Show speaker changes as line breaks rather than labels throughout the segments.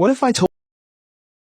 What if I told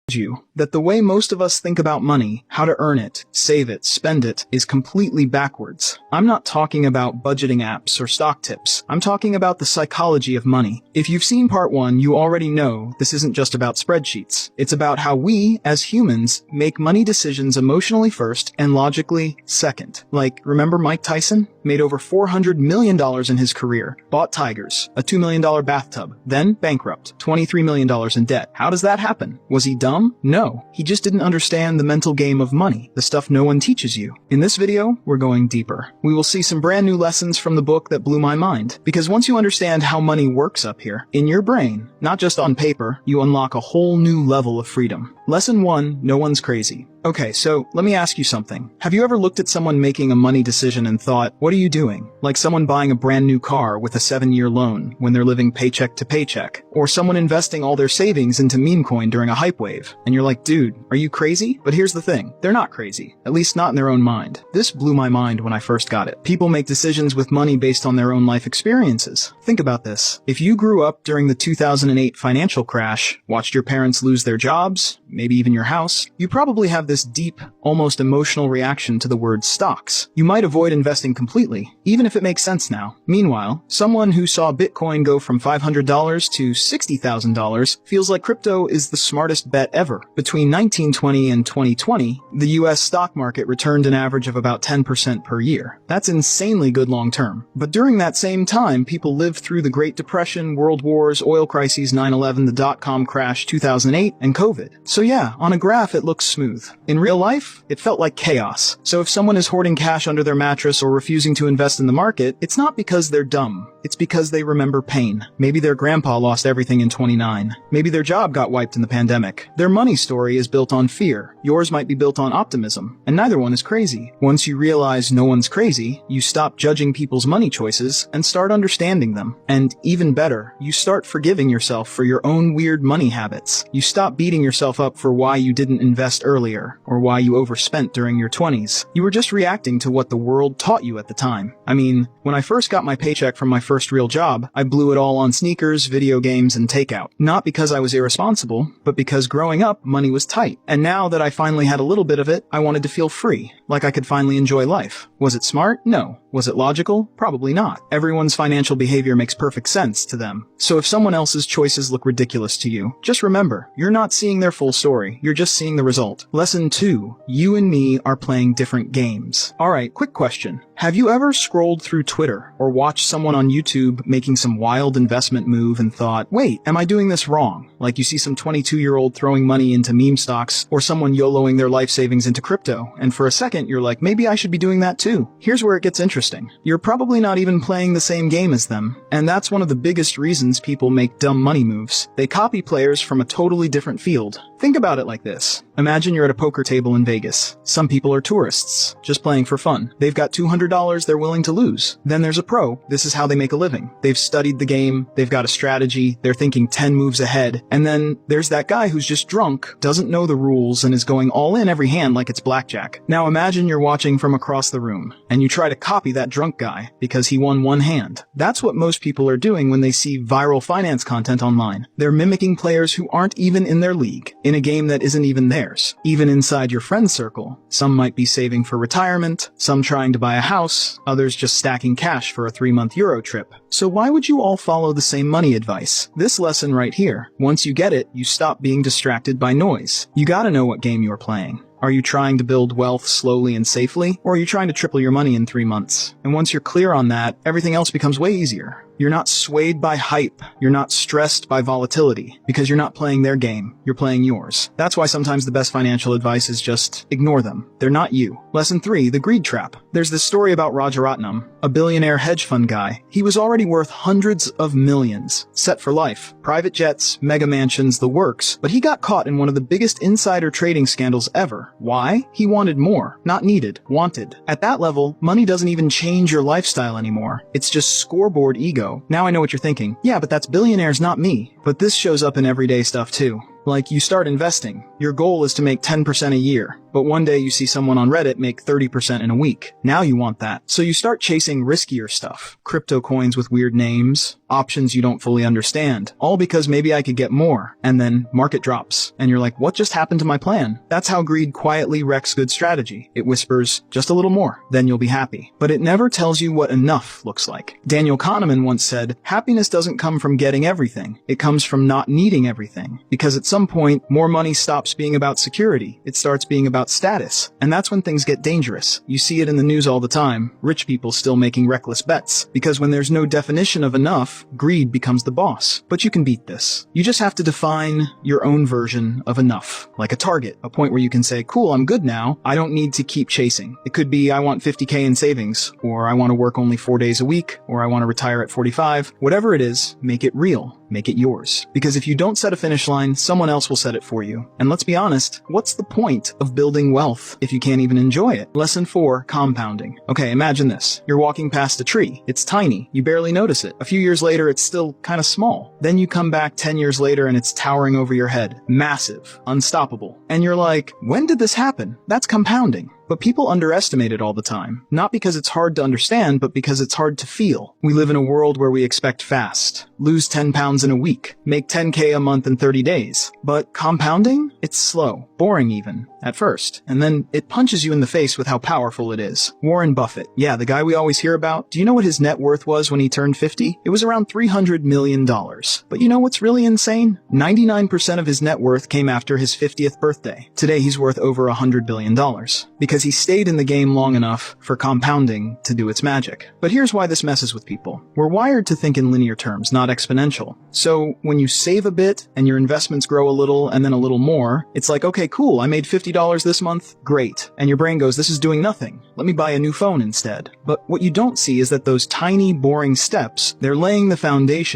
you that the way most of us think about money, how to earn it, save it, spend it, is completely backwards? I'm not talking about budgeting apps or stock tips. I'm talking about the psychology of money. If you've seen part 1, you already know this isn't just about spreadsheets. It's about how we, as humans, make money decisions emotionally first and logically second. Like, remember Mike Tyson? Made over $400 million in his career, bought tigers, a $2 million bathtub, then bankrupt, $23 million in debt. How does that happen? Was he dumb? No, he just didn't understand the mental game of money, the stuff no one teaches you. In this video, we're going deeper. We will see some brand new lessons from the book that blew my mind. Because once you understand how money works up here, in your brain, not just on paper, you unlock a whole new level of freedom. Lesson 1, no one's crazy. Okay, so let me ask you something. Have you ever looked at someone making a money decision and thought, what are you doing? Like someone buying a brand new car with a 7-year loan when they're living paycheck to paycheck. Or someone investing all their savings into meme coin during a hype wave. And you're like, dude, are you crazy? But here's the thing. They're not crazy. At least not in their own mind. This blew my mind when I first got it. People make decisions with money based on their own life experiences. Think about this. If you grew up during the 2008 financial crash, watched your parents lose their jobs, maybe even your house, you probably have this deep, almost emotional reaction to the word stocks. You might avoid investing completely, even if it makes sense now. Meanwhile, someone who saw Bitcoin go from $500 to $60,000 feels like crypto is the smartest bet ever. Between 1920 and 2020, the US stock market returned an average of about 10% per year. That's insanely good long term. But during that same time, people lived through the Great Depression, World Wars, oil crises, 9/11, the dot-com crash, 2008, and COVID. So yeah, on a graph it looks smooth. In real life, it felt like chaos. So if someone is hoarding cash under their mattress or refusing to invest in the market, it's not because they're dumb. It's because they remember pain. Maybe their grandpa lost everything in 29. Maybe their job got wiped in the pandemic. Their money story is built on fear. Yours might be built on optimism. And neither one is crazy. Once you realize no one's crazy, you stop judging people's money choices and start understanding them. And even better, you start forgiving yourself for your own weird money habits. You stop beating yourself up for why you didn't invest earlier, or why you overspent during your 20s. You were just reacting to what the world taught you at the time. I mean, when I first got my paycheck from my first real job, I blew it all on sneakers, video games, and takeout. Not because I was irresponsible, but because growing up, money was tight. And now that I finally had a little bit of it, I wanted to feel free, like I could finally enjoy life. Was it smart? No. Was it logical? Probably not. Everyone's financial behavior makes perfect sense to them. So if someone else's choices look ridiculous to you, just remember, you're not seeing their full story. You're just seeing the result. Lesson 2. You and me are playing different games. Alright, quick question. Have you ever scrolled through Twitter or watched someone on YouTube making some wild investment move and thought, wait, am I doing this wrong? Like you see some 22-year-old throwing money into meme stocks or someone YOLOing their life savings into crypto, and for a second you're like, maybe I should be doing that too. Here's where it gets interesting. You're probably not even playing the same game as them, and that's one of the biggest reasons people make dumb money moves. They copy players from a totally different field. Think about it like this. Imagine you're at a poker table in Vegas. Some people are tourists, just playing for fun. They've got $200 they're willing to lose. Then there's a pro. This is how they make a living. They've studied the game, they've got a strategy, they're thinking 10 moves ahead. And then there's that guy who's just drunk, doesn't know the rules, and is going all in every hand like it's blackjack. Now imagine you're watching from across the room, and you try to copy that drunk guy because he won one hand. That's what most people are doing when they see viral finance content online. They're mimicking players who aren't even in their league, in a game that isn't even theirs. Even inside your friend circle, some might be saving for retirement, some trying to buy a house, others just stacking cash for a 3-month Euro trip. So why would you all follow the same money advice? This lesson right here. Once you get it, you stop being distracted by noise. You gotta know what game you're playing. Are you trying to build wealth slowly and safely, or are you trying to triple your money in 3 months? And once you're clear on that, everything else becomes way easier. You're not swayed by hype. You're not stressed by volatility, because you're not playing their game. You're playing yours. That's why sometimes the best financial advice is just ignore them. They're not you. Lesson 3, the greed trap. There's this story about Rajaratnam, a billionaire hedge fund guy. He was already worth hundreds of millions, set for life. Private jets, mega mansions, the works. But he got caught in one of the biggest insider trading scandals ever. Why? He wanted more. Not needed. Wanted. At that level, money doesn't even change your lifestyle anymore. It's just scoreboard ego. Now I know what you're thinking. Yeah, but that's billionaires, not me. But this shows up in everyday stuff too. Like, you start investing. Your goal is to make 10% a year. But one day you see someone on Reddit make 30% in a week. Now you want that. So you start chasing riskier stuff. Crypto coins with weird names, options you don't fully understand, all because maybe I could get more, and then market drops. And you're like, what just happened to my plan? That's how greed quietly wrecks good strategy. It whispers, just a little more, then you'll be happy. But it never tells you what enough looks like. Daniel Kahneman once said, happiness doesn't come from getting everything. It comes from not needing everything. Because at some point, more money stops being about security. It starts being about status. And that's when things get dangerous. You see it in the news all the time. Rich people still making reckless bets. Because when there's no definition of enough, greed becomes the boss. But you can beat this. You just have to define your own version of enough. Like a target. A point where you can say, cool, I'm good now. I don't need to keep chasing. It could be, I want 50K in savings, or I want to work only 4 days a week, or I want to retire at 45. Whatever it is, make it real. Make it yours. Because if you don't set a finish line, someone else will set it for you. And let's be honest, what's the point of building wealth if you can't even enjoy it? Lesson 4, compounding. Okay, imagine this. You're walking past a tree. It's tiny. You barely notice it. A few years later, it's still kind of small. Then you come back 10 years later and it's towering over your head. Massive. Unstoppable. And you're like, when did this happen? That's compounding. But people underestimate it all the time. Not because it's hard to understand, but because it's hard to feel. We live in a world where we expect fast. Lose 10 pounds in a week. Make 10K a month in 30 days. But compounding? It's slow. Boring even. At first. And then it punches you in the face with how powerful it is. Warren Buffett. Yeah, the guy we always hear about. Do you know what his net worth was when he turned 50? It was around $300 million. But you know what's really insane? 99% of his net worth came after his 50th birthday. Today he's worth over $100 billion. Because he stayed in the game long enough for compounding to do its magic. But here's why this messes with people. We're wired to think in linear terms, not exponential. So when you save a bit and your investments grow a little and then a little more, it's like, okay, cool, I made $50 this month. Great. And your brain goes, this is doing nothing. Let me buy a new phone instead. But what you don't see is that those tiny, boring steps, they're laying the foundation